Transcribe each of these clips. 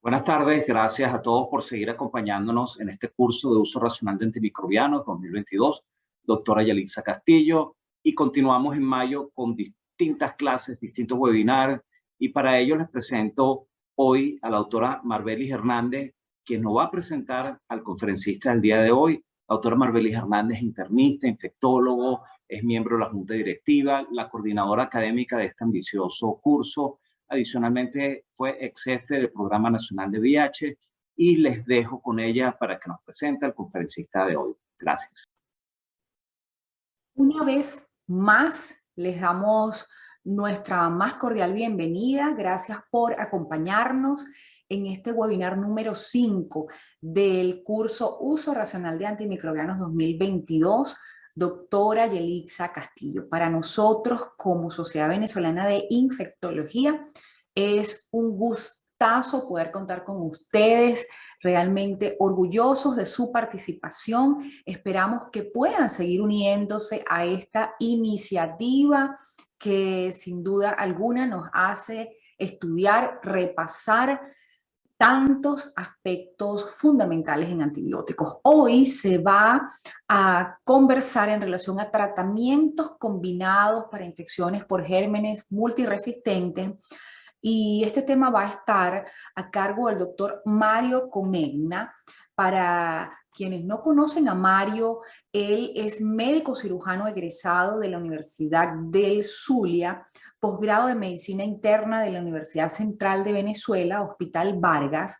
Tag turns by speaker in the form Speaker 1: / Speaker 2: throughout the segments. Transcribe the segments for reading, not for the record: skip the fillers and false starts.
Speaker 1: Buenas tardes, gracias a todos por seguir acompañándonos en este curso de uso racional de antimicrobianos 2022, doctora Yelixa Castillo, y continuamos en mayo con distintas clases, distintos webinars, y para ello les presento hoy a la doctora Marbelis Hernández, quien nos va a presentar al conferencista del día de hoy. La doctora Marbelis Hernández es internista, infectólogo, es miembro de la Junta Directiva, la coordinadora académica de este ambicioso curso. Adicionalmente, fue ex jefe del Programa Nacional de VIH y les dejo con ella para que nos presente al conferencista de hoy. Gracias.
Speaker 2: Una vez más, les damos nuestra más cordial bienvenida. Gracias por acompañarnos en este webinar número 5 del curso Uso Racional de Antimicrobianos 2022, doctora Yelixa Castillo. Para nosotros, como Sociedad Venezolana de Infectología, es un gustazo poder contar con ustedes, realmente orgullosos de su participación. Esperamos que puedan seguir uniéndose a esta iniciativa que sin duda alguna nos hace estudiar, repasar tantos aspectos fundamentales en antibióticos. Hoy se va a conversar en relación a tratamientos combinados para infecciones por gérmenes multiresistentes, y este tema va a estar a cargo del doctor Mario Comegna. Para quienes no conocen a Mario, él es médico cirujano egresado de la Universidad del Zulia, posgrado de Medicina Interna de la Universidad Central de Venezuela, Hospital Vargas,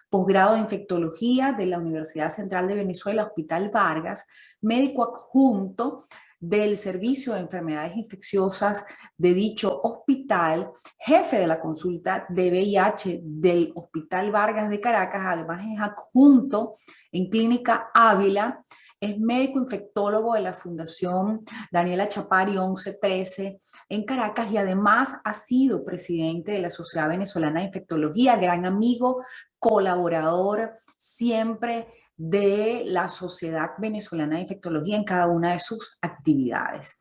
Speaker 2: posgrado de Infectología de la Universidad Central de Venezuela, Hospital Vargas, médico adjunto del Servicio de Enfermedades Infecciosas de dicho hospital, jefe de la consulta de VIH del Hospital Vargas de Caracas, además es adjunto en Clínica Ávila, es médico infectólogo de la Fundación Daniela Chapari 1113 en Caracas y además ha sido presidente de la Sociedad Venezolana de Infectología, gran amigo, colaborador siempre de la Sociedad Venezolana de Infectología en cada una de sus actividades.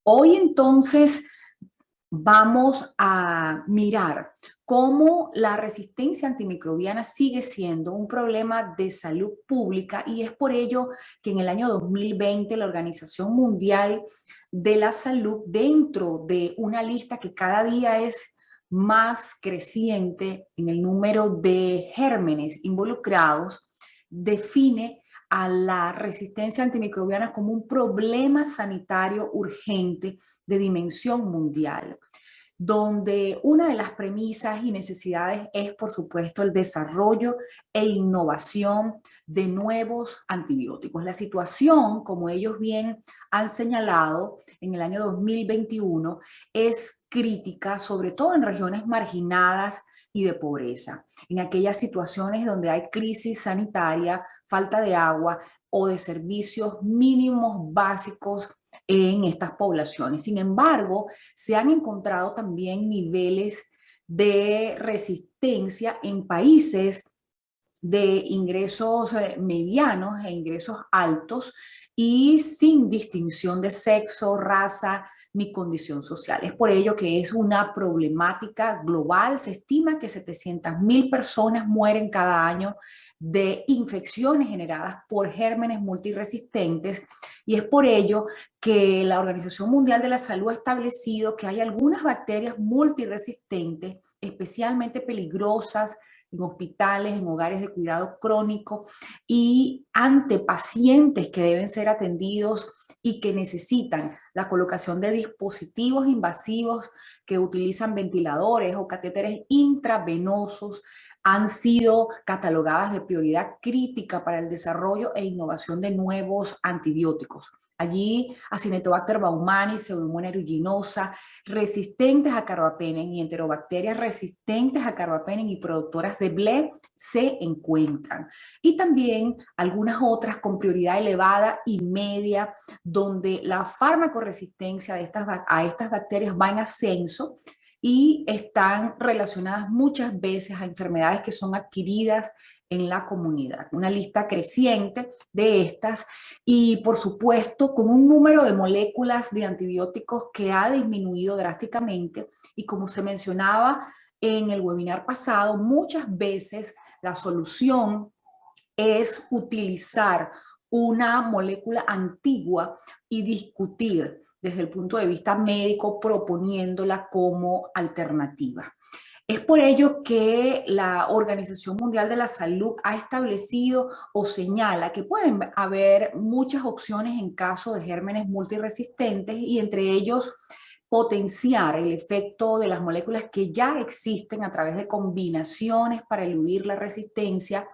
Speaker 2: Hoy entonces vamos a mirar cómo la resistencia antimicrobiana sigue siendo un problema de salud pública, y es por ello que en el año 2020 la Organización Mundial de la Salud, dentro de una lista que cada día es más creciente en el número de gérmenes involucrados, define a la resistencia antimicrobiana como un problema sanitario urgente de dimensión mundial, donde una de las premisas y necesidades es, por supuesto, el desarrollo e innovación de nuevos antibióticos. La situación, como ellos bien han señalado, en el año 2021 es crítica, sobre todo en regiones marginadas y de pobreza, en aquellas situaciones donde hay crisis sanitaria, falta de agua o de servicios mínimos básicos en estas poblaciones. Sin embargo, se han encontrado también niveles de resistencia en países de ingresos medianos e ingresos altos y sin distinción de sexo, raza ni condición social. Es por ello que es una problemática global. Se estima que 700.000 personas mueren cada año de infecciones generadas por gérmenes multiresistentes, y es por ello que la Organización Mundial de la Salud ha establecido que hay algunas bacterias multiresistentes especialmente peligrosas, en hospitales, en hogares de cuidado crónico y ante pacientes que deben ser atendidos y que necesitan la colocación de dispositivos invasivos que utilizan ventiladores o catéteres intravenosos, han sido catalogadas de prioridad crítica para el desarrollo e innovación de nuevos antibióticos. Allí, Acinetobacter baumannii, Pseudomonas aeruginosa, resistentes a carbapenem y enterobacterias resistentes a carbapenem y productoras de BLE se encuentran. Y también algunas otras con prioridad elevada y media, donde la farmacoresistencia a estas bacterias va en ascenso y están relacionadas muchas veces a enfermedades que son adquiridas en la comunidad. Una lista creciente de estas y, por supuesto, con un número de moléculas de antibióticos que ha disminuido drásticamente y, como se mencionaba en el webinar pasado, muchas veces la solución es utilizar una molécula antigua y discutir desde el punto de vista médico proponiéndola como alternativa. Es por ello que la Organización Mundial de la Salud ha establecido o señala que pueden haber muchas opciones en caso de gérmenes multiresistentes y entre ellos potenciar el efecto de las moléculas que ya existen a través de combinaciones para eludir la resistencia.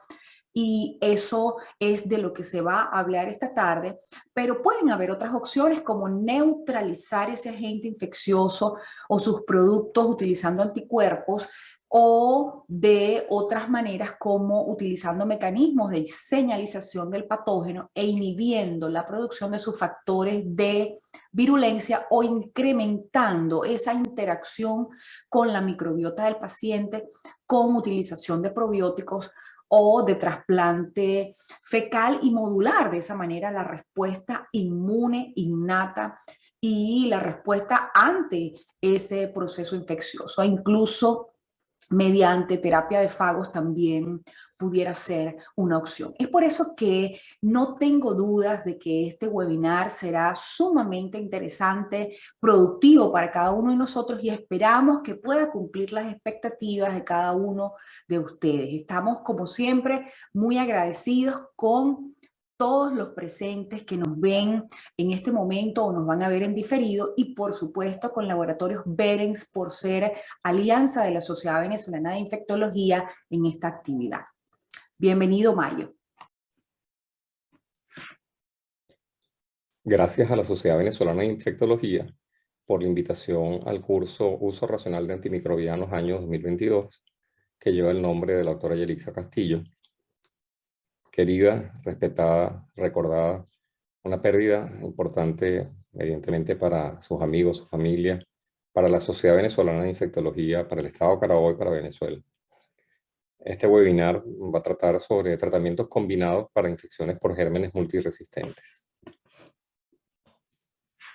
Speaker 2: Y eso es de lo que se va a hablar esta tarde, pero pueden haber otras opciones como neutralizar ese agente infeccioso o sus productos utilizando anticuerpos o de otras maneras como utilizando mecanismos de señalización del patógeno e inhibiendo la producción de sus factores de virulencia o incrementando esa interacción con la microbiota del paciente con utilización de probióticos o de trasplante fecal y modular de esa manera la respuesta inmune innata y la respuesta ante ese proceso infeccioso, incluso mediante terapia de fagos también pudiera ser una opción. Es por eso que no tengo dudas de que este webinar será sumamente interesante, productivo para cada uno de nosotros y esperamos que pueda cumplir las expectativas de cada uno de ustedes. Estamos, como siempre, muy agradecidos con todos los presentes que nos ven en este momento o nos van a ver en diferido y por supuesto con Laboratorios Berens por ser alianza de la Sociedad Venezolana de Infectología en esta actividad. Bienvenido, Mario.
Speaker 3: Gracias a la Sociedad Venezolana de Infectología por la invitación al curso Uso Racional de Antimicrobianos año 2022, que lleva el nombre de la doctora Yelixa Castillo. Querida, respetada, recordada, una pérdida importante, evidentemente, para sus amigos, su familia, para la Sociedad Venezolana de Infectología, para el Estado de Carabobo y para Venezuela. Este webinar va a tratar sobre tratamientos combinados para infecciones por gérmenes multiresistentes.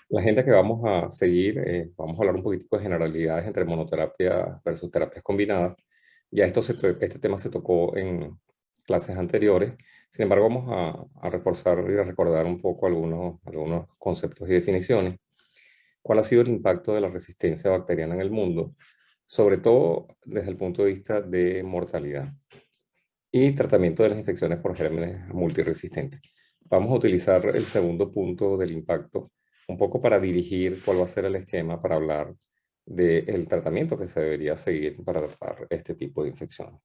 Speaker 3: La agenda que vamos a seguir, vamos a hablar un poquitico de generalidades entre monoterapia versus terapias combinadas. Ya este tema se tocó en clases anteriores. Sin embargo, vamos a reforzar y a recordar un poco algunos conceptos y definiciones. ¿Cuál ha sido el impacto de la resistencia bacteriana en el mundo? Sobre todo desde el punto de vista de mortalidad y tratamiento de las infecciones por gérmenes multiresistentes. Vamos a utilizar el segundo punto del impacto un poco para dirigir cuál va a ser el esquema para hablar del tratamiento que se debería seguir para tratar este tipo de infección.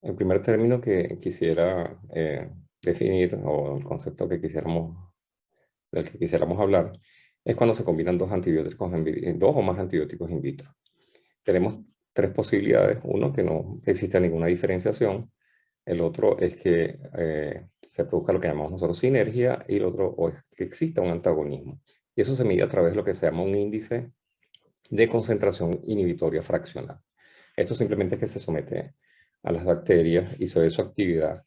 Speaker 3: El primer término que quisiera definir, o el concepto del que quisiéramos hablar, es cuando se combinan dos o más antibióticos in vitro. Tenemos tres posibilidades. Uno, que no existe ninguna diferenciación. El otro es que se produzca lo que llamamos nosotros sinergia, y el otro o es que exista un antagonismo. Y eso se mide a través de lo que se llama un índice de concentración inhibitoria fraccional. Esto simplemente es que se somete a las bacterias y se ve su actividad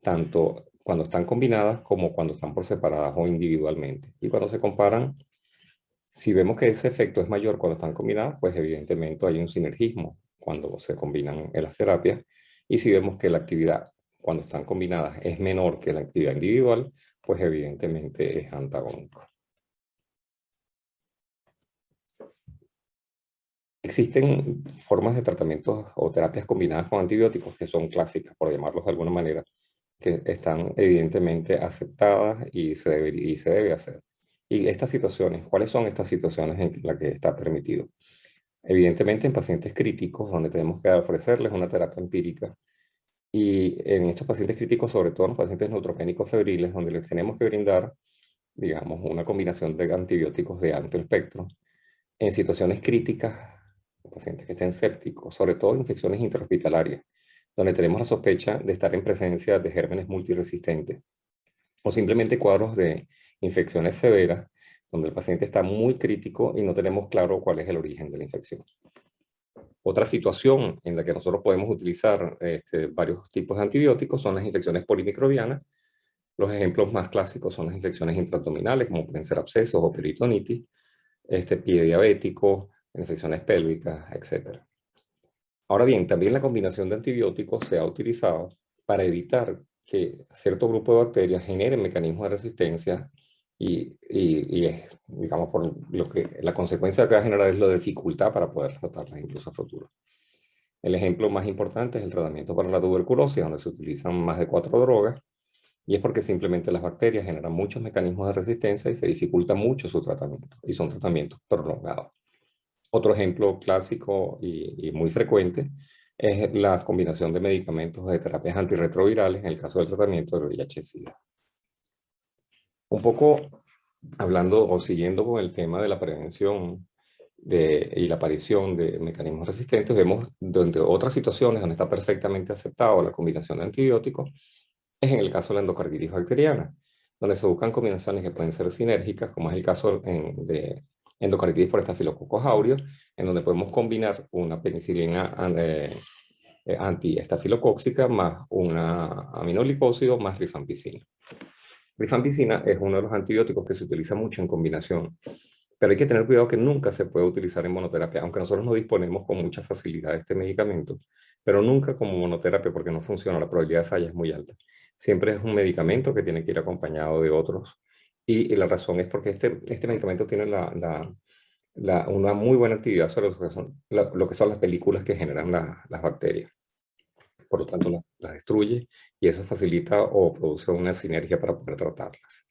Speaker 3: tanto cuando están combinadas como cuando están por separadas o individualmente. Y cuando se comparan, si vemos que ese efecto es mayor cuando están combinadas, pues evidentemente hay un sinergismo cuando se combinan en las terapias. Y si vemos que la actividad cuando están combinadas es menor que la actividad individual, pues evidentemente es antagónico. Existen formas de tratamientos o terapias combinadas con antibióticos que son clásicas, por llamarlos de alguna manera, que están evidentemente aceptadas y se debe hacer. Y estas situaciones, ¿cuáles son estas situaciones en las que está permitido? Evidentemente en pacientes críticos, donde tenemos que ofrecerles una terapia empírica, y en estos pacientes críticos, sobre todo en los pacientes neutropénicos febriles, donde les tenemos que brindar, digamos, una combinación de antibióticos de amplio espectro. En situaciones críticas, pacientes que estén sépticos, sobre todo infecciones intrahospitalarias, donde tenemos la sospecha de estar en presencia de gérmenes multiresistentes, o simplemente cuadros de infecciones severas, donde el paciente está muy crítico y no tenemos claro cuál es el origen de la infección. Otra situación en la que nosotros podemos utilizar varios tipos de antibióticos son las infecciones polimicrobianas. Los ejemplos más clásicos son las infecciones intraabdominales, como pueden ser abscesos o peritonitis, pie diabético, infecciones pélvicas, etc. Ahora bien, también la combinación de antibióticos se ha utilizado para evitar que cierto grupo de bacterias generen mecanismos de resistencia digamos, por lo que la consecuencia que va a generar es la dificultad para poder tratarlas incluso a futuro. El ejemplo más importante es el tratamiento para la tuberculosis, donde se utilizan más de 4 drogas, y es porque simplemente las bacterias generan muchos mecanismos de resistencia y se dificulta mucho su tratamiento, y son tratamientos prolongados. Otro ejemplo clásico y muy frecuente es la combinación de medicamentos de terapias antirretrovirales en el caso del tratamiento del VIH-Sida. Un poco hablando o siguiendo con el tema de la prevención y la aparición de mecanismos resistentes, vemos donde otras situaciones donde está perfectamente aceptado la combinación de antibióticos es en el caso de la endocarditis bacteriana, donde se buscan combinaciones que pueden ser sinérgicas, como es el caso de endocarditis por Staphylococcus aureus, en donde podemos combinar una penicilina antiestafilocóxica más una aminoglicósido más rifampicina. Rifampicina es uno de los antibióticos que se utiliza mucho en combinación, pero hay que tener cuidado que nunca se puede utilizar en monoterapia, aunque nosotros no disponemos con mucha facilidad de este medicamento, pero nunca como monoterapia porque no funciona, la probabilidad de falla es muy alta. Siempre es un medicamento que tiene que ir acompañado de otros, y la razón es porque este medicamento tiene una muy buena actividad sobre lo que son las películas que generan las bacterias. Por lo tanto, las destruye y eso facilita o produce una sinergia para poder tratarlas.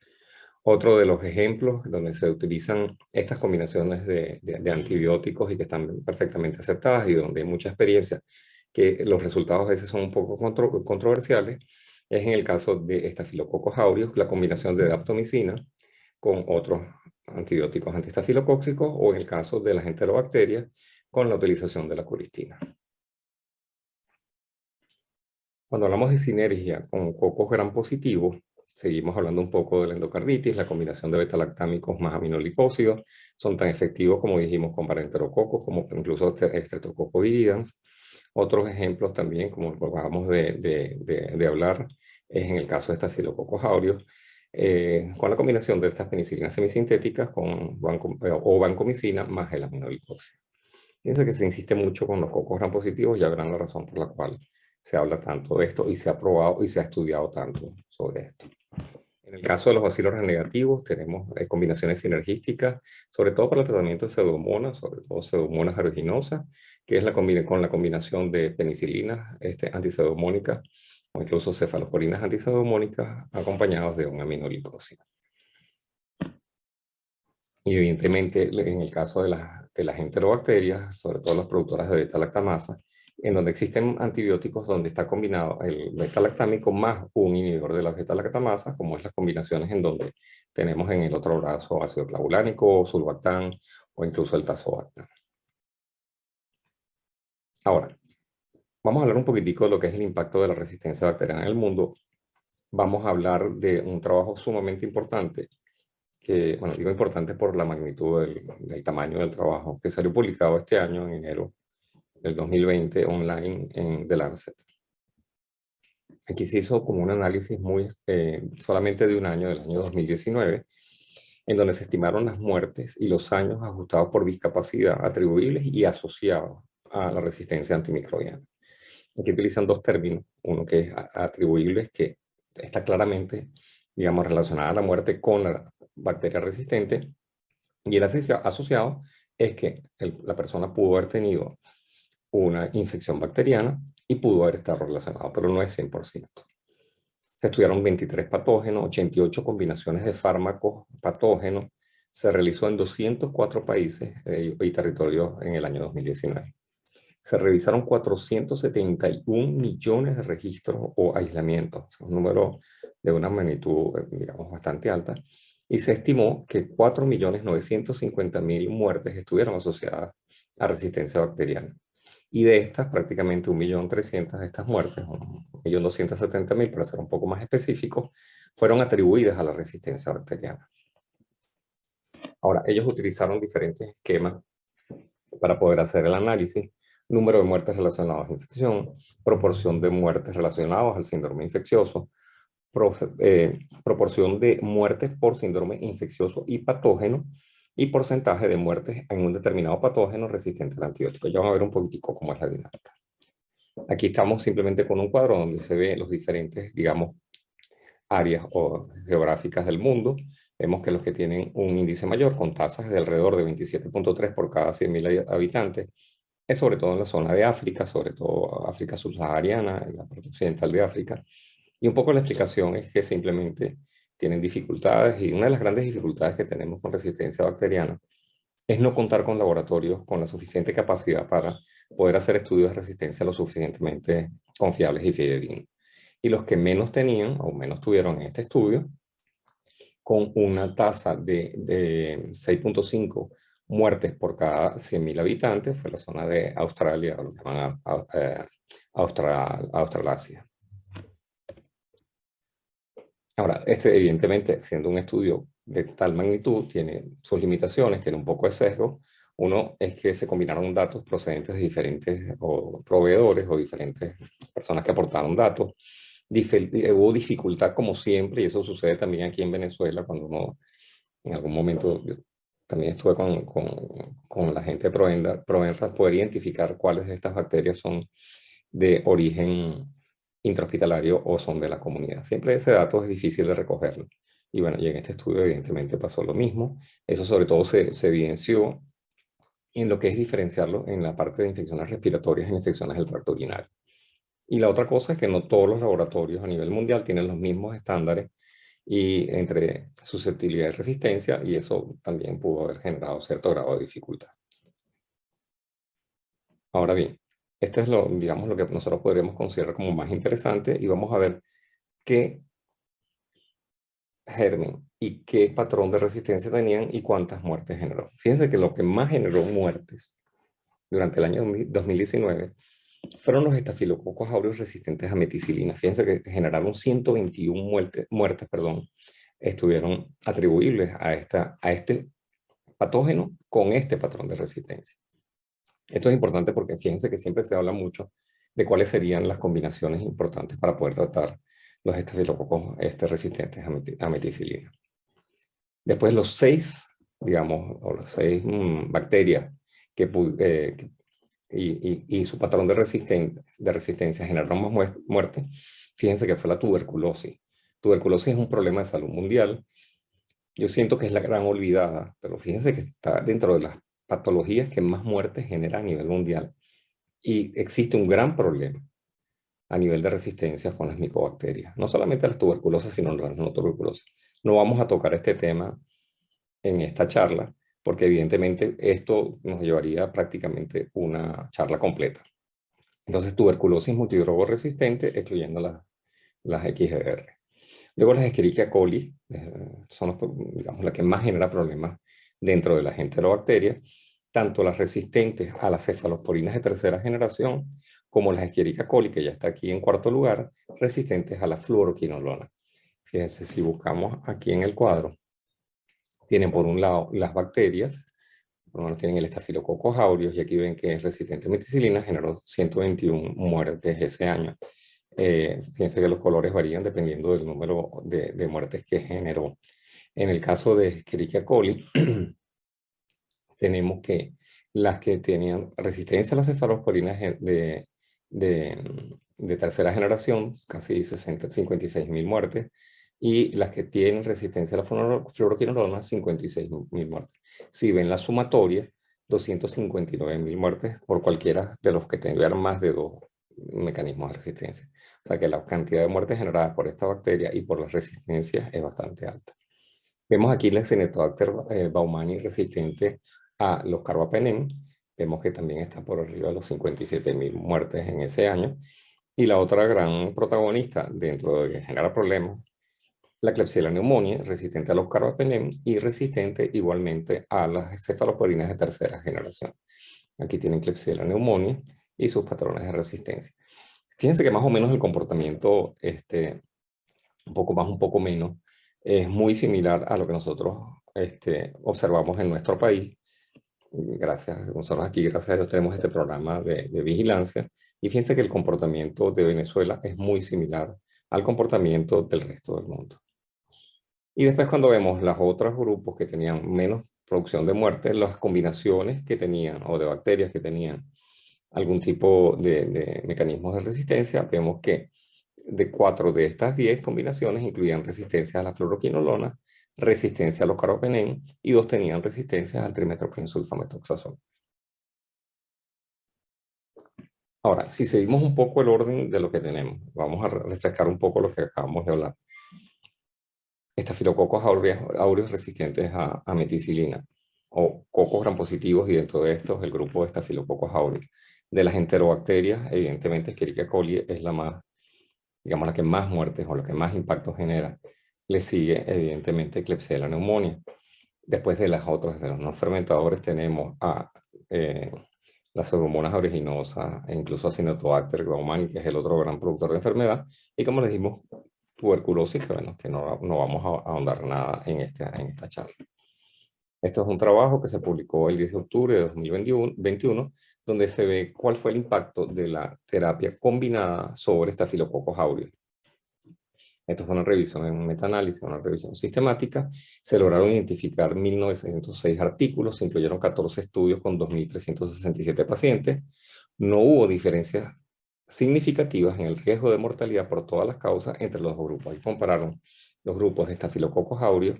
Speaker 3: Otro de los ejemplos donde se utilizan estas combinaciones de antibióticos y que están perfectamente aceptadas y donde hay mucha experiencia, que los resultados a veces son un poco controversiales, es en el caso de Staphylococcus aureus, la combinación de daptomicina con otros antibióticos antiestafilocóxicos, o en el caso de las enterobacterias con la utilización de la coristina. Cuando hablamos de sinergia con cocos gram positivos, seguimos hablando un poco de la endocarditis, la combinación de beta-lactámicos más aminoglicósidos, son tan efectivos como dijimos con enterococos, como incluso Streptococcus viridans. Otros ejemplos también, como acabamos de hablar, es en el caso de Staphylococcus aureus, con la combinación de estas penicilinas semisintéticas o vancomicina más el aminoglicósido. Fíjense que se insiste mucho con los cocos gram positivos, ya verán la razón por la cual se habla tanto de esto y se ha probado y se ha estudiado tanto sobre esto. En el caso de los bacilos negativos tenemos combinaciones sinergísticas, sobre todo para el tratamiento de pseudomonas, sobre todo pseudomonas aeruginosa, que es con la combinación de penicilinas antipseudomónicas o incluso cefalosporinas antipseudomónicas acompañados de un aminoglicósido. Y evidentemente en el caso de las enterobacterias, sobre todo las productoras de beta-lactamasa, en donde existen antibióticos donde está combinado el beta-lactámico más un inhibidor de las beta-lactamasas, como es las combinaciones en donde tenemos en el otro brazo ácido clavulánico, sulbactam o incluso el tazobactam. Ahora, vamos a hablar un poquitico de lo que es el impacto de la resistencia bacteriana en el mundo. Vamos a hablar de un trabajo sumamente importante, que, bueno, digo importante por la magnitud del tamaño del trabajo, que salió publicado este año en enero del 2020 online en The Lancet. Aquí se hizo como un análisis solamente de un año, del año 2019, en donde se estimaron las muertes y los años ajustados por discapacidad atribuibles y asociados a la resistencia antimicrobiana. Aquí utilizan dos términos, uno que es atribuibles, que está claramente, digamos, relacionada a la muerte con la bacteria resistente, y el asociado, es que la persona pudo haber tenido una infección bacteriana y pudo haber estado relacionado, pero no es 100%. Se estudiaron 23 patógenos, 88 combinaciones de fármacos patógenos. Se realizó en 204 países y territorios en el año 2019. Se revisaron 471 millones de registros o aislamientos, un número de una magnitud, digamos, bastante alta, y se estimó que 4.950.000 muertes estuvieron asociadas a resistencia bacteriana. Y de estas, prácticamente 1.300.000 de estas muertes, 1.270.000 para ser un poco más específico, fueron atribuidas a la resistencia bacteriana. Ahora, ellos utilizaron diferentes esquemas para poder hacer el análisis: número de muertes relacionadas a infección, proporción de muertes relacionadas al síndrome infeccioso, proporción de muertes por síndrome infeccioso y patógeno, y porcentaje de muertes en un determinado patógeno resistente al antibiótico. Ya vamos a ver un poquitico cómo es la dinámica. Aquí estamos simplemente con un cuadro donde se ven los diferentes, digamos, áreas geográficas del mundo. Vemos que los que tienen un índice mayor, con tasas de alrededor de 27.3 por cada 100.000 habitantes, es sobre todo en la zona de África, sobre todo África subsahariana, en la parte occidental de África. Y un poco la explicación es que simplemente tienen dificultades, y una de las grandes dificultades que tenemos con resistencia bacteriana es no contar con laboratorios con la suficiente capacidad para poder hacer estudios de resistencia lo suficientemente confiables y fidedignos. Y los que menos tenían, o menos tuvieron en este estudio, con una tasa de 6.5 muertes por cada 100.000 habitantes, fue la zona de Australia, o lo que llaman Australasia. Ahora, evidentemente, siendo un estudio de tal magnitud, tiene sus limitaciones, tiene un poco de sesgo. Uno es que se combinaron datos procedentes de diferentes proveedores o diferentes personas que aportaron datos. Hubo dificultad, como siempre, y eso sucede también aquí en Venezuela, cuando uno, en algún momento, yo también estuve con la gente de Provenra, poder identificar cuáles de estas bacterias son de origen intrahospitalario o son de la comunidad. Siempre ese dato es difícil de recogerlo. Y bueno, y en este estudio evidentemente pasó lo mismo. Eso sobre todo se evidenció en lo que es diferenciarlo en la parte de infecciones respiratorias e infecciones del tracto urinario. Y la otra cosa es que no todos los laboratorios a nivel mundial tienen los mismos estándares y entre susceptibilidad y resistencia, y eso también pudo haber generado cierto grado de dificultad. Ahora bien, este es digamos, lo que nosotros podríamos considerar como más interesante, y vamos a ver qué germen y qué patrón de resistencia tenían y cuántas muertes generó. Fíjense que lo que más generó muertes durante el año 2019 fueron los estafilococos aureus resistentes a meticilina. Fíjense que generaron 121 muertes, estuvieron atribuibles a este patógeno con este patrón de resistencia. Esto es importante porque fíjense que siempre se habla mucho de cuáles serían las combinaciones importantes para poder tratar los estafilococos resistentes a meticilina. Después los 6, digamos, o las 6 bacterias y su patrón de resistencia generaron más muerte. Fíjense que fue la tuberculosis. Tuberculosis es un problema de salud mundial. Yo siento que es la gran olvidada, pero fíjense que está dentro de las patologías que más muertes genera a nivel mundial. Y existe un gran problema a nivel de resistencias con las micobacterias. No solamente las tuberculosas, sino las no tuberculosas. No vamos a tocar este tema en esta charla, porque evidentemente esto nos llevaría prácticamente una charla completa. Entonces, tuberculosis multidrogo resistente, excluyendo las XDR. Luego las Escherichia coli son, digamos, las que más genera problemas dentro de las enterobacterias, tanto las resistentes a las cefalosporinas de tercera generación, como las Escherichia coli, que ya está aquí en cuarto lugar, resistentes a la fluoroquinolona. Fíjense, si buscamos aquí en el cuadro, tienen por un lado las bacterias, por lo menos tienen el Staphylococcus aureus, y aquí ven que es resistente a meticilina, generó 121 muertes ese año. Fíjense que los colores varían dependiendo del número de muertes que generó. En el caso de Escherichia coli, tenemos que las que tenían resistencia a las cefalosporinas de tercera generación, casi 56.000 muertes, y las que tienen resistencia a la fluoroquinolona, 56.000 muertes. Si ven la sumatoria, 259.000 muertes por cualquiera de los que tuvieran más de 2 mecanismos de resistencia. O sea que la cantidad de muertes generadas por esta bacteria y por las resistencias es bastante alta. Vemos aquí la Acinetobacter baumannii resistente a los carbapenem. Vemos que también está por arriba de los 57.000 muertes en ese año. Y la otra gran protagonista dentro de que genera problemas, la Klebsiella pneumoniae, resistente a los carbapenem y resistente igualmente a las cefaloporinas de tercera generación. Aquí tienen Klebsiella pneumoniae y sus patrones de resistencia. Fíjense que más o menos el comportamiento, un poco más, un poco menos, es muy similar a lo que nosotros observamos en nuestro país. Nosotros aquí, gracias a Dios, tenemos este programa de vigilancia. Y fíjense que el comportamiento de Venezuela es muy similar al comportamiento del resto del mundo. Y después cuando vemos los otros grupos que tenían menos producción de muerte, las combinaciones que tenían o de bacterias que tenían algún tipo de mecanismos de resistencia, vemos que de 4 de estas 10 combinaciones incluían resistencia a la fluoroquinolona, resistencia a los carbapenem y 2 tenían resistencia al trimethoprimsulfametoxazol. Ahora, si seguimos un poco el orden de lo que tenemos, vamos a refrescar un poco lo que acabamos de hablar. Estafilococos aureus resistentes a meticilina, o cocos gram positivos, y dentro de estos el grupo de estafilococos aureus. De las enterobacterias, evidentemente Escherichia coli es la más, digamos, la que más muertes o la que más impacto genera. Le sigue evidentemente Klebsiella pneumoniae. Después de las otras, de los no fermentadores, tenemos a las pseudomonas aeruginosa e incluso Acinetobacter baumannii, que es el otro gran productor de enfermedad. Y como les dijimos, tuberculosis, que bueno, que no vamos a ahondar nada en esta charla. Esto es un trabajo que se publicó el 10 de octubre de 2021, donde se ve cuál fue el impacto de la terapia combinada sobre Staphylococcus aureus. Esto fue una revisión, un metaanálisis, una revisión sistemática. Se lograron identificar 1.906 artículos, se incluyeron 14 estudios con 2.367 pacientes. No hubo diferencias significativas en el riesgo de mortalidad por todas las causas entre los dos grupos. Ahí compararon los grupos de Staphylococcus aureus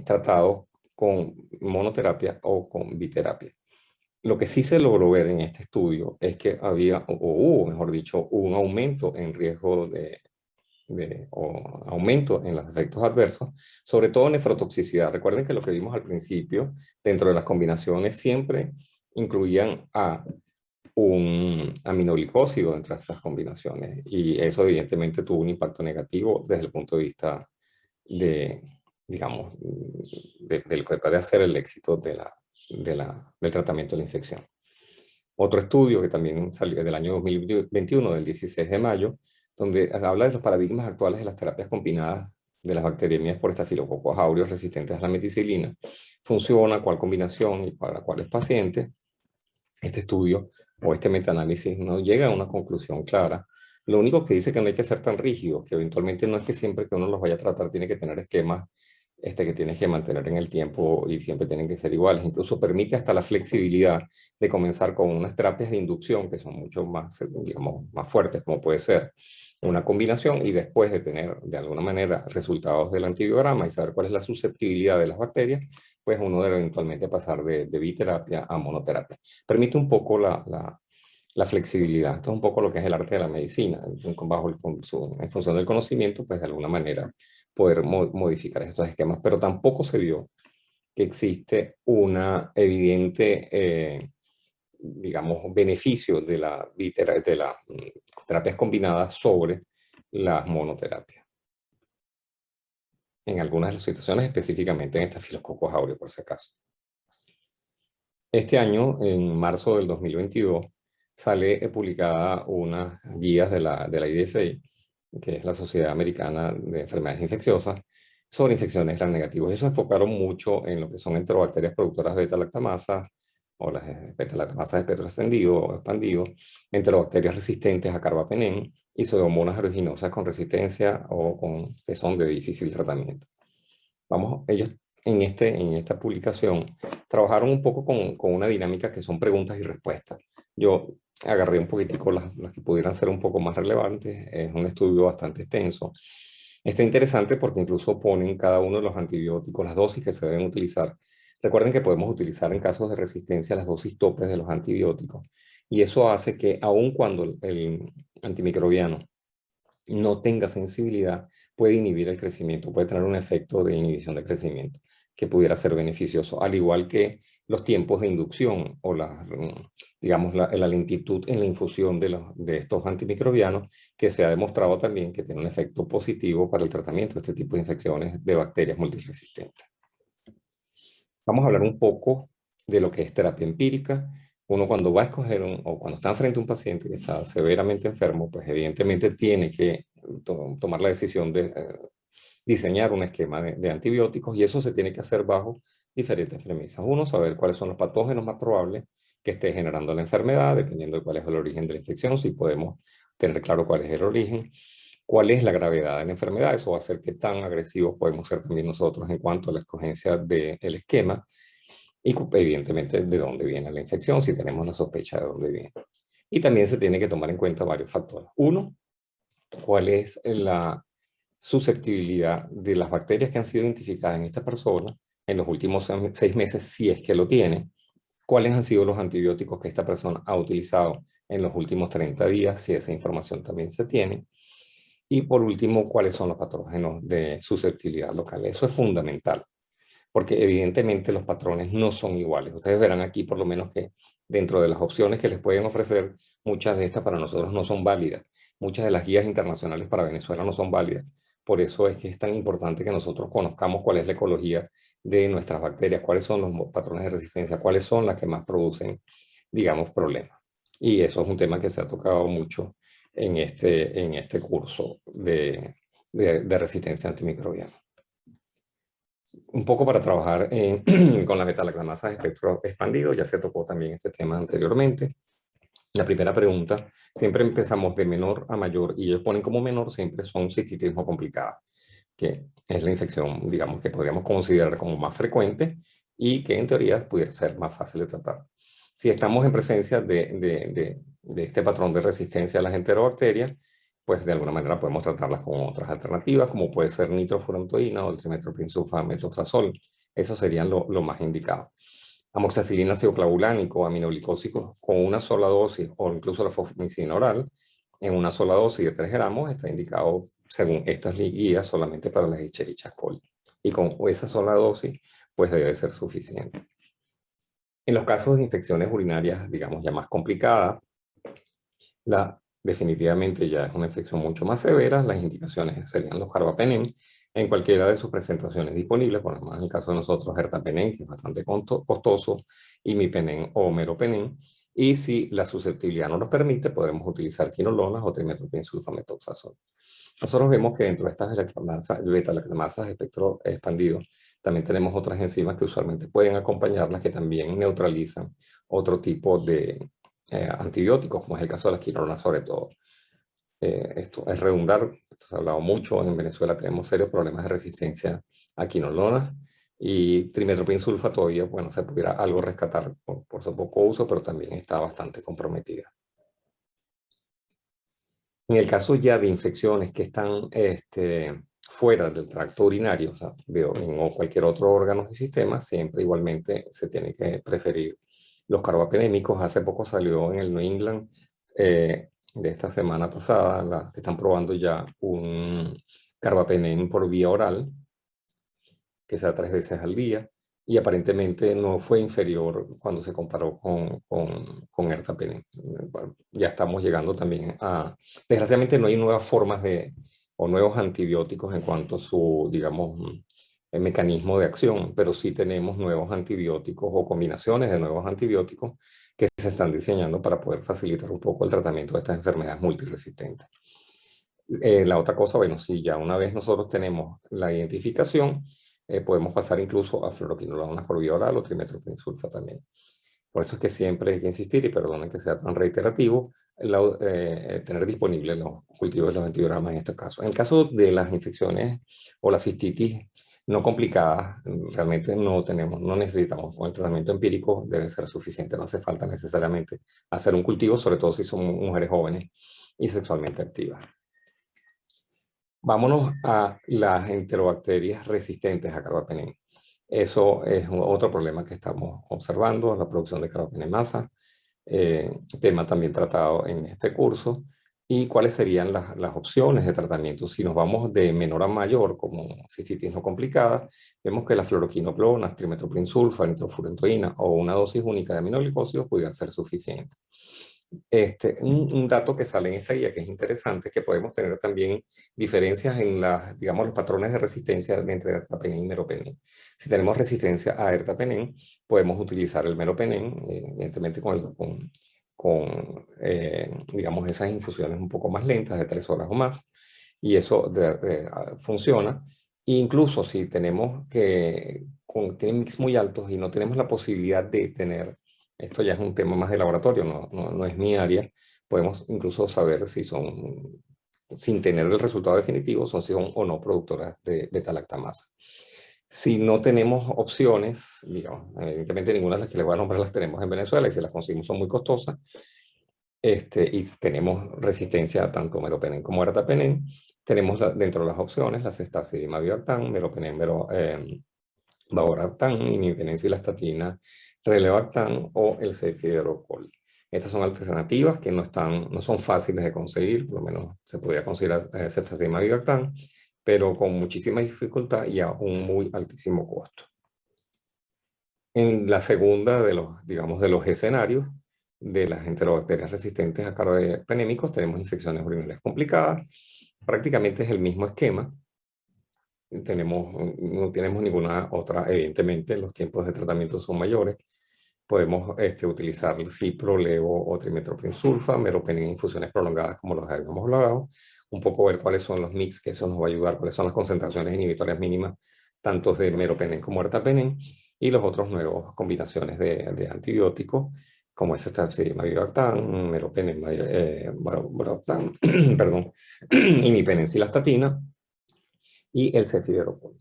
Speaker 3: tratados con monoterapia o con biterapia. Lo que sí se logró ver en este estudio es que había, o hubo, mejor dicho, un aumento en riesgo o aumento en los efectos adversos, sobre todo nefrotoxicidad. Recuerden que lo que vimos al principio, dentro de las combinaciones, siempre incluían a un aminoglicósido entre esas combinaciones, y eso evidentemente tuvo un impacto negativo desde el punto de vista digamos, de lo que puede hacer el éxito del tratamiento de la infección. Otro estudio que también salió del año 2021, del 16 de mayo, donde habla de los paradigmas actuales de las terapias combinadas de las bacteriemias por Staphylococcus aureus resistentes a la meticilina. Funciona, cuál combinación y para cuáles pacientes. Este estudio o este metaanálisis no llega a una conclusión clara. Lo único que dice que no hay que ser tan rígido, que eventualmente no es que siempre que uno los vaya a tratar tiene que tener esquemas que tienes que mantener en el tiempo y siempre tienen que ser iguales. Incluso permite hasta la flexibilidad de comenzar con unas terapias de inducción que son mucho más, digamos, más fuertes, como puede ser una combinación, y después de tener de alguna manera resultados del antibiograma y saber cuál es la susceptibilidad de las bacterias, pues uno debe eventualmente pasar de biterapia a monoterapia. Permite un poco la flexibilidad. Esto es un poco lo que es el arte de la medicina. En función del conocimiento, pues de alguna manera poder modificar estos esquemas. Pero tampoco se vio que existe una evidente, digamos, beneficio de las terapias combinadas sobre las monoterapias. En algunas de las situaciones, específicamente en Staphylococcus aureus, por si acaso. Este año, en marzo del 2022, sale publicada unas guías de la IDSA, que es la Sociedad Americana de Enfermedades Infecciosas, sobre infecciones gram negativos. Ellos se enfocaron mucho en lo que son enterobacterias productoras de beta-lactamasa, o las beta-lactamasas de espectro extendido o expandido, enterobacterias resistentes a carbapenem y pseudomonas aeruginosas con resistencia o que son de difícil tratamiento. Ellos en esta publicación trabajaron un poco con una dinámica que son preguntas y respuestas. Yo agarré un poquitico las que pudieran ser un poco más relevantes. Es un estudio bastante extenso. Está interesante porque incluso ponen cada uno de los antibióticos, las dosis que se deben utilizar, Recuerden que podemos utilizar en casos de resistencia las dosis topes de los antibióticos y eso hace que aun cuando el antimicrobiano no tenga sensibilidad, puede inhibir el crecimiento, puede tener un efecto de inhibición de crecimiento que pudiera ser beneficioso, al igual que los tiempos de inducción o digamos, la lentitud en la infusión de estos antimicrobianos, que se ha demostrado también que tiene un efecto positivo para el tratamiento de este tipo de infecciones de bacterias multiresistentes. Vamos a hablar un poco de lo que es terapia empírica. Uno cuando va a escoger o cuando está frente a un paciente que está severamente enfermo, pues evidentemente tiene que tomar la decisión de diseñar un esquema de antibióticos y eso se tiene que hacer bajo diferentes premisas. Uno, saber cuáles son los patógenos más probables que esté generando la enfermedad, dependiendo de cuál es el origen de la infección, si podemos tener claro cuál es el origen, cuál es la gravedad de la enfermedad, eso va a hacer qué tan agresivos podemos ser también nosotros en cuanto a la escogencia del esquema y evidentemente de dónde viene la infección, si tenemos la sospecha de dónde viene. Y también se tiene que tomar en cuenta varios factores. Uno, cuál es la susceptibilidad de las bacterias que han sido identificadas en esta persona en los últimos 6 meses, si es que lo tiene, cuáles han sido los antibióticos que esta persona ha utilizado en los últimos 30 días, si esa información también se tiene, y por último, cuáles son los patógenos de susceptibilidad local. Eso es fundamental, porque evidentemente los patrones no son iguales. Ustedes verán aquí por lo menos que dentro de las opciones que les pueden ofrecer, muchas de estas para nosotros no son válidas. Muchas de las guías internacionales para Venezuela no son válidas. Por eso es que es tan importante que nosotros conozcamos cuál es la ecología de nuestras bacterias, cuáles son los patrones de resistencia, cuáles son las que más producen, digamos, problemas. Y eso es un tema que se ha tocado mucho en este curso de resistencia antimicrobiana. Un poco para trabajar con las metalaclamasas de espectro expandido, ya se tocó también este tema anteriormente. La primera pregunta, siempre empezamos de menor a mayor y ellos ponen como menor siempre son cistitismo complicada, que es la infección, digamos, que podríamos considerar como más frecuente y que en teoría pudiera ser más fácil de tratar. Si estamos en presencia de este patrón de resistencia a las enterobacterias, pues de alguna manera podemos tratarlas con otras alternativas, como puede ser nitrofurantoína o el trimethoprim-sulfa-metoxazol. Eso serían lo más indicado. Amoxicilina cioclavulánico, aminoglicósico con una sola dosis o incluso la fosfomicina oral en una sola dosis de 3 gramos está indicado según estas guías solamente para las Escherichia coli. Y con esa sola dosis pues debe ser suficiente. En los casos de infecciones urinarias, digamos ya más complicadas, definitivamente ya es una infección mucho más severa, las indicaciones serían los carbapenem en cualquiera de sus presentaciones disponibles, por ejemplo, en el caso de nosotros, ertapenem, que es bastante costoso, imipenem o meropenem, y si la susceptibilidad no nos permite, podremos utilizar quinolonas o trimethoprim-sulfa-metoxazol. Nosotros vemos que dentro de estas beta-lactamasas de espectro expandido, también tenemos otras enzimas que usualmente pueden acompañarlas, que también neutralizan otro tipo de antibióticos, como es el caso de las quinolonas sobre todo. Esto es redundar, esto se ha hablado mucho, en Venezuela tenemos serios problemas de resistencia a quinolonas y trimethoprim-sulfa todavía, bueno, se pudiera algo rescatar por su poco uso, pero también está bastante comprometida. En el caso ya de infecciones que están fuera del tracto urinario, o sea, en cualquier otro órgano y sistema, siempre igualmente se tiene que preferir los carbapenémicos. Hace poco salió en el New England de esta semana pasada, que están probando ya un carbapenem por vía oral, que sea 3 veces al día, y aparentemente no fue inferior cuando se comparó con ertapenem. Ya estamos llegando también a... Desgraciadamente no hay nuevas formas o nuevos antibióticos en cuanto a su, digamos, el mecanismo de acción, pero sí tenemos nuevos antibióticos o combinaciones de nuevos antibióticos que se están diseñando para poder facilitar un poco el tratamiento de estas enfermedades multiresistentes. La otra cosa, bueno, si ya una vez nosotros tenemos la identificación, podemos pasar incluso a fluoroquinolonas por vía oral o trimethoprim-sulfa también. Por eso es que siempre hay que insistir, y perdonen que sea tan reiterativo, tener disponibles los cultivos de los antibiogramas en este caso. En el caso de las infecciones o la cistitis no complicadas, realmente no necesitamos, con el tratamiento empírico debe ser suficiente, no hace falta necesariamente hacer un cultivo, sobre todo si son mujeres jóvenes y sexualmente activas. Vámonos a las enterobacterias resistentes a carbapenem. Eso es otro problema que estamos observando, la producción de carbapenemasa, tema también tratado en este curso, y cuáles serían las opciones de tratamiento. Si nos vamos de menor a mayor, como cistitis no complicada, vemos que la fluoroquinolonas, trimethoprim-sulfa, nitrofurantoína o una dosis única de aminoglicósidos podría ser suficiente. Un dato que sale en esta guía que es interesante es que podemos tener también diferencias en digamos, los patrones de resistencia entre ertapenem y meropenem. Si tenemos resistencia a ertapenem, podemos utilizar el meropenem, evidentemente digamos, esas infusiones un poco más lentas, de 3 horas o más, y eso funciona. E incluso si tenemos tienen mix muy altos y no tenemos la posibilidad de tener, esto ya es un tema más de laboratorio, no es mi área, podemos incluso saber si son, sin tener el resultado definitivo, si son o no productoras de beta-lactamasa. Si no tenemos opciones, digamos, evidentemente ninguna de las que les voy a nombrar las tenemos en Venezuela y si las conseguimos son muy costosas, y tenemos resistencia a tanto meropenem como ertapenem, tenemos dentro de las opciones la ceftazidima vibartán, meropenem, valoraptan, imipenem, cilastatina, relebactam o el cefidrocol. Estas son alternativas que no son fáciles de conseguir, por lo menos se podría conseguir ceftazidima vibartán, pero con muchísima dificultad y a un muy altísimo costo. En la segunda digamos, de los escenarios de las enterobacterias resistentes a carbapenémicos, tenemos infecciones urinarias complicadas. Prácticamente es el mismo esquema. No tenemos ninguna otra, evidentemente, los tiempos de tratamiento son mayores. Podemos utilizar cipro, levo o trimethoprim-sulfa, meropenem en infusiones prolongadas como los habíamos hablado, un poco ver cuáles son los mix, que eso nos va a ayudar, cuáles son las concentraciones inhibitorias mínimas, tanto de meropenem como ertapenem, y los otros nuevos combinaciones de antibióticos, como es ceftazidima vibartán, meropenem, valoraptan, perdón, imipenem, cilastatina, y el cefidrocol.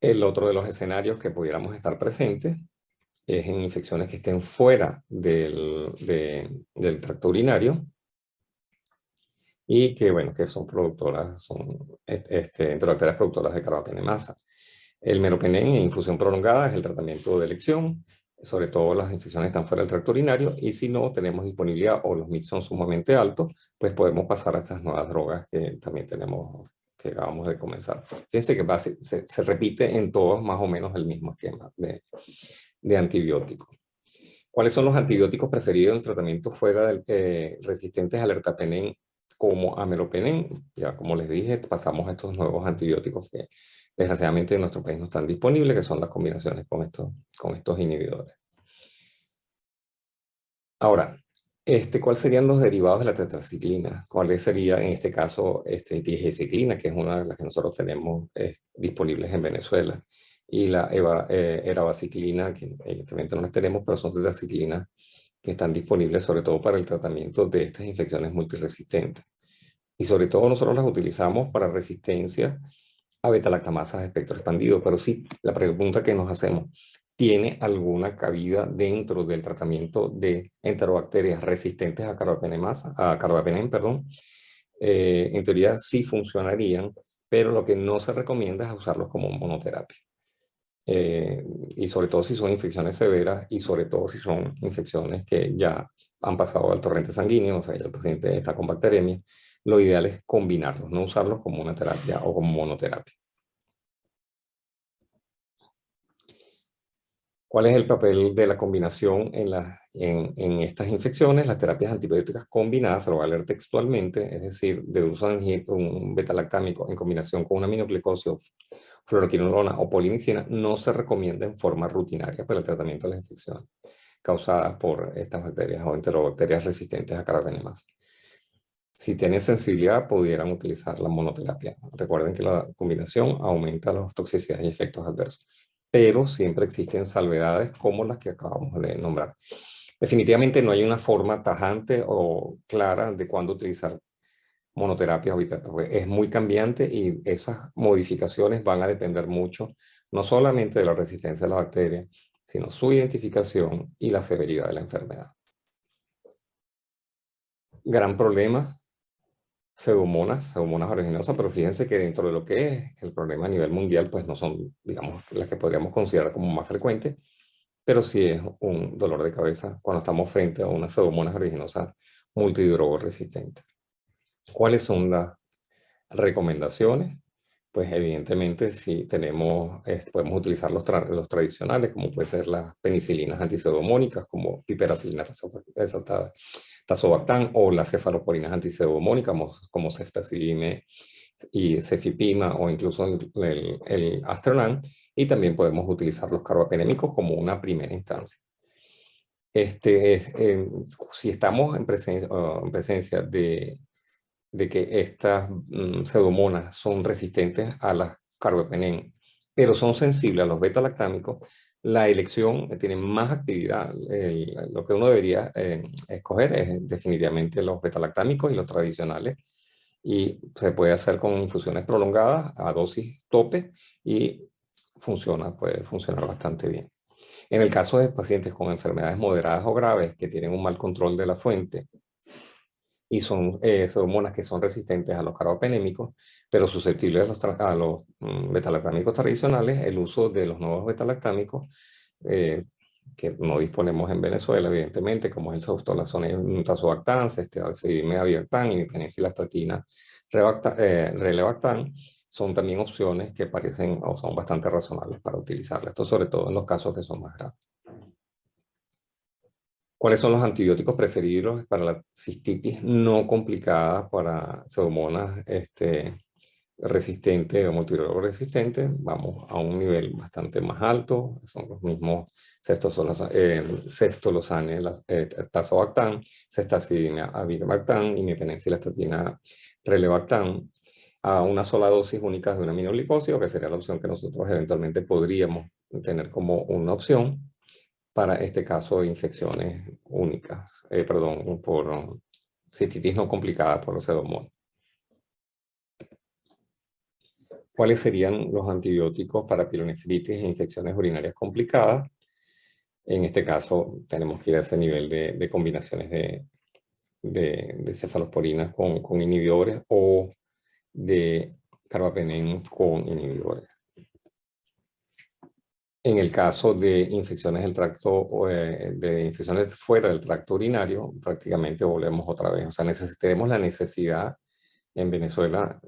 Speaker 3: El otro de los escenarios que pudiéramos estar presentes es en infecciones que estén fuera del tracto urinario y que, bueno, que son enterobacterias productoras de carbapenemasa. El meropenem en infusión prolongada es el tratamiento de elección, sobre todo las infecciones están fuera del tracto urinario, y si no tenemos disponibilidad o los mix son sumamente altos, pues podemos pasar a estas nuevas drogas que también tenemos, que acabamos de comenzar. Fíjense que se repite en todos más o menos el mismo esquema de antibióticos. ¿Cuáles son los antibióticos preferidos en tratamiento fuera resistentes al ertapenem como a meropenem? Ya como les dije, pasamos a estos nuevos antibióticos que desgraciadamente en nuestro país no están disponibles, que son las combinaciones con estos inhibidores. Ahora, ¿cuáles serían los derivados de la tetraciclina? ¿Cuál sería, en este caso, tigecyclina, que es una de las que nosotros tenemos disponibles en Venezuela? Y la erabaciclina, que evidentemente no las tenemos, pero son tetraciclinas que están disponibles sobre todo para el tratamiento de estas infecciones multiresistentes. Y sobre todo nosotros las utilizamos para resistencia a beta-lactamasas de espectro expandido. Pero sí, la pregunta que nos hacemos, ¿tiene alguna cabida dentro del tratamiento de enterobacterias resistentes a carbapenem, perdón? En teoría sí funcionarían, pero lo que no se recomienda es usarlos como monoterapia. Y sobre todo si son infecciones severas y sobre todo si son infecciones que ya han pasado al torrente sanguíneo, o sea, ya el paciente está con bacteremia, lo ideal es combinarlos, no usarlos como una terapia o como monoterapia. ¿Cuál es el papel de la combinación en estas infecciones? Las terapias antibióticas combinadas, se lo voy a leer textualmente, es decir, de uso de un beta-lactámico en combinación con un aminoglicosio, fluoroquinolona o polimixina, no se recomienda en forma rutinaria para el tratamiento de las infecciones causadas por estas bacterias o enterobacterias resistentes a carbapenemasa. Si tienen sensibilidad, pudieran utilizar la monoterapia. Recuerden que la combinación aumenta las toxicidades y efectos adversos, pero siempre existen salvedades como las que acabamos de nombrar. Definitivamente no hay una forma tajante o clara de cuándo utilizar monoterapia o biterapia. Es muy cambiante y esas modificaciones van a depender mucho, no solamente de la resistencia a la bacteria, sino su identificación y la severidad de la enfermedad. Gran problema pseudomonas aeruginosa, pero fíjense que dentro de lo que es el problema a nivel mundial, pues no son, digamos, las que podríamos considerar como más frecuentes, pero sí es un dolor de cabeza cuando estamos frente a una pseudomonas aeruginosa multidrogo resistente. ¿Cuáles son las recomendaciones? Pues evidentemente si tenemos, podemos utilizar los tradicionales, como puede ser las penicilinas antipseudomónicas, como piperacilina tazobactam, o las cefaloporinas antipseudomónicas, como ceftazidime y cefipima, o incluso el Asternan, y también podemos utilizar los carbapenémicos como una primera instancia. Si estamos en presencia de que estas pseudomonas son resistentes a las carbapenem, pero son sensibles a los beta-lactámicos, la elección tiene más actividad. Lo que uno debería escoger es definitivamente los beta-lactámicos y los tradicionales, y se puede hacer con infusiones prolongadas a dosis tope y puede funcionar bastante bien. En el caso de pacientes con enfermedades moderadas o graves que tienen un mal control de la fuente y son pseudomonas que son resistentes a los carbapenémicos, pero susceptibles a los betalactámicos tradicionales, el uso de los nuevos betalactámicos, que no disponemos en Venezuela, evidentemente, como es el ceftolazone tazobactam, ceftriaxone avibactam y penicilestatina relebactam, son también opciones que parecen o son bastante razonables para utilizarlas. Esto sobre todo en los casos que son más graves. ¿Cuáles son los antibióticos preferidos para la cistitis no complicada para pseudomonas resistentes o multidrogo resistentes? Vamos a un nivel bastante más alto. Son los mismos ceftolozane tazobactam, ceftazidime avibactam y mepenicilestatina relebactam, a una sola dosis única de un aminoglicosio, que sería la opción que nosotros eventualmente podríamos tener como una opción para este caso de infecciones únicas, por cistitis no complicada por los pseudomonas. ¿Cuáles serían los antibióticos para pielonefritis e infecciones urinarias complicadas? En este caso tenemos que ir a ese nivel de combinaciones de cefalosporinas con inhibidores o de carbapenem con inhibidores. En el caso de infecciones del tracto, de infecciones fuera del tracto urinario, prácticamente volvemos otra vez. O sea, tenemos la necesidad en Venezuela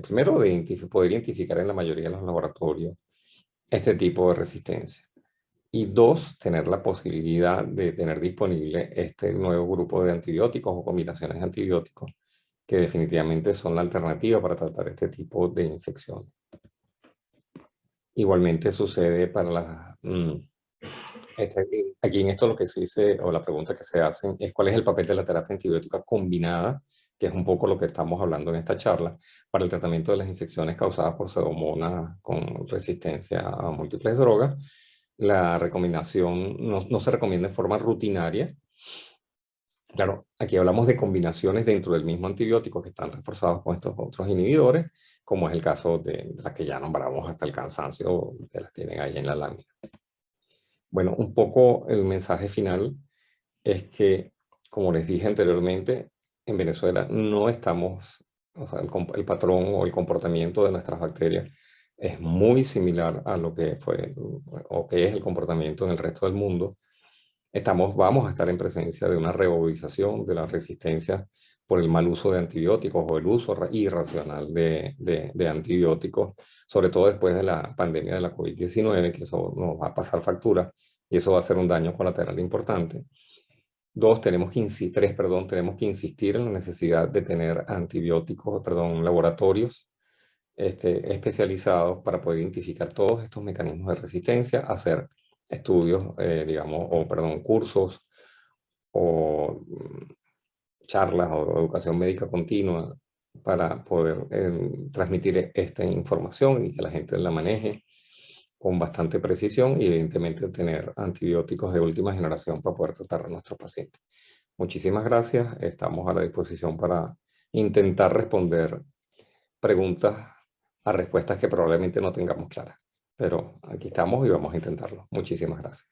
Speaker 3: primero de poder identificar en la mayoría de los laboratorios este tipo de resistencia. Y dos, tener la posibilidad de tener disponible este nuevo grupo de antibióticos o combinaciones de antibióticos que definitivamente son la alternativa para tratar este tipo de infecciones. Igualmente sucede para aquí en esto lo que se dice, o la pregunta que se hacen es cuál es el papel de la terapia antibiótica combinada, que es un poco lo que estamos hablando en esta charla, para el tratamiento de las infecciones causadas por pseudomonas con resistencia a múltiples drogas. La recomendación no se recomienda en forma rutinaria. Claro, aquí hablamos de combinaciones dentro del mismo antibiótico que están reforzados con estos otros inhibidores, como es el caso de las que ya nombramos hasta el cansancio, que las tienen ahí en la lámina. Bueno, un poco el mensaje final es que, como les dije anteriormente, en Venezuela no estamos, o sea, el patrón o el comportamiento de nuestras bacterias es muy similar a lo que fue o que es el comportamiento en el resto del mundo. Vamos a estar en presencia de una rebaudización de la resistencia por el mal uso de antibióticos o el uso irracional de antibióticos, sobre todo después de la pandemia de la COVID-19, que eso nos va a pasar factura y eso va a ser un daño colateral importante. Tenemos que insistir en la necesidad de tener laboratorios especializados para poder identificar todos estos mecanismos de resistencia, hacer estudios, cursos o charlas o educación médica continua para poder transmitir esta información y que la gente la maneje con bastante precisión y evidentemente tener antibióticos de última generación para poder tratar a nuestros pacientes. Muchísimas gracias. Estamos a la disposición para intentar responder preguntas a respuestas que probablemente no tengamos claras. Pero aquí estamos y vamos a intentarlo. Muchísimas gracias.